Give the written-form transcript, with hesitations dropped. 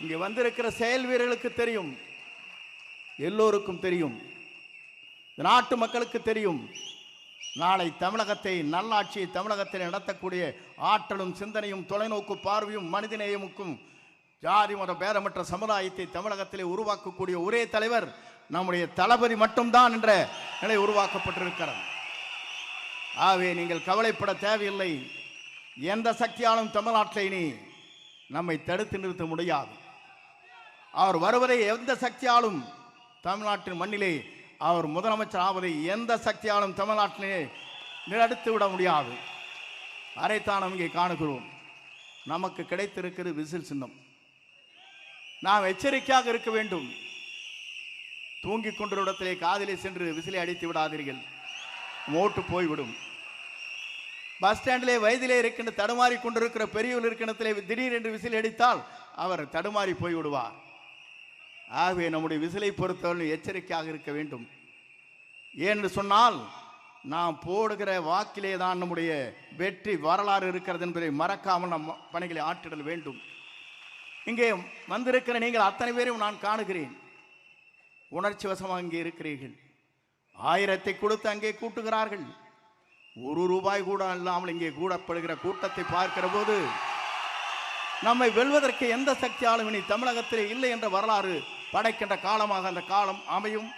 இங்கே வந்திருக்கிற செயல் வீரர்களுக்கு தெரியும், எல்லோருக்கும் தெரியும், நாட்டு மக்களுக்கு தெரியும். நாளை தமிழகத்தை, நல்லாட்சியை தமிழகத்தில் நடத்தக்கூடிய ஆற்றலும் சிந்தனையும் தொலைநோக்கு பார்வையும் மனிதநேயமுக்கும் ஜாதி மத பேதமற்ற சமுதாயத்தை தமிழகத்திலே உருவாக்கக்கூடிய ஒரே தலைவர் நம்முடைய தளபதி மட்டும்தான் என்ற நிலை உருவாக்கப்பட்டிருக்கிறது. ஆகவே நீங்கள் கவலைப்பட தேவையில்லை. எந்த சக்தியாலும் தமிழ்நாட்டில் இனி நம்மை தடுத்து நிறுத்த முடியாது. அவர் வருவதை எந்த சக்தியாலும் தமிழ்நாட்டின் மண்ணிலே அவர் முதலமைச்சர் ஆவதை எந்த சக்தியாலும் தமிழ்நாட்டிலே நிறுத்தி விட முடியாது. அதைத்தான் நாம் இங்கே காணுகிறோம். நமக்கு கிடைத்திருக்கிற விசில் சின்னம். நாம் எச்சரிக்கையாக இருக்க வேண்டும். தூங்கிக் கொண்ட இடத்திலே காதிலே சென்று விசிலை அடித்து விடாதீர்கள், ஓட்டு போய்விடும். பஸ் ஸ்டாண்டிலே வயதிலே இருக்கின்ற தடுமாறி கொண்டிருக்கிற பெரியவர் இருக்கின்றத்திலே திடீரென்று விசில் அடித்தால் அவர் தடுமாறி போய்விடுவார். ஆகவே நம்முடைய விசிலை பொறுத்தவரை எச்சரிக்கையாக இருக்க வேண்டும். ஏன்னு சொன்னால் நாம் போடுகிற வாக்கிலே தான் நம்முடைய வெற்றி வரலாறு இருக்கிறது என்பதை மறக்காமல் நம் பணிகளை ஆற்றிடல் வேண்டும். இங்கே வந்திருக்கிற நீங்கள் அத்தனை பேரும் நான் காணுகிறேன். உணர்ச்சி வசமாக இங்கே இருக்கிறீர்கள். 1000 கொடுத்து அங்கே கூட்டுகிறார்கள். 1 ரூபாய் கூட இல்லாமல் இங்கே கூடப்படுகிற கூட்டத்தை பார்க்கிற போது நம்மை வெல்வதற்கு எந்த சக்தியாலும் இனி தமிழகத்திலே இல்லை என்ற வரலாறு படைக்கின்ற காலமாக அந்த காலம் அமையும்.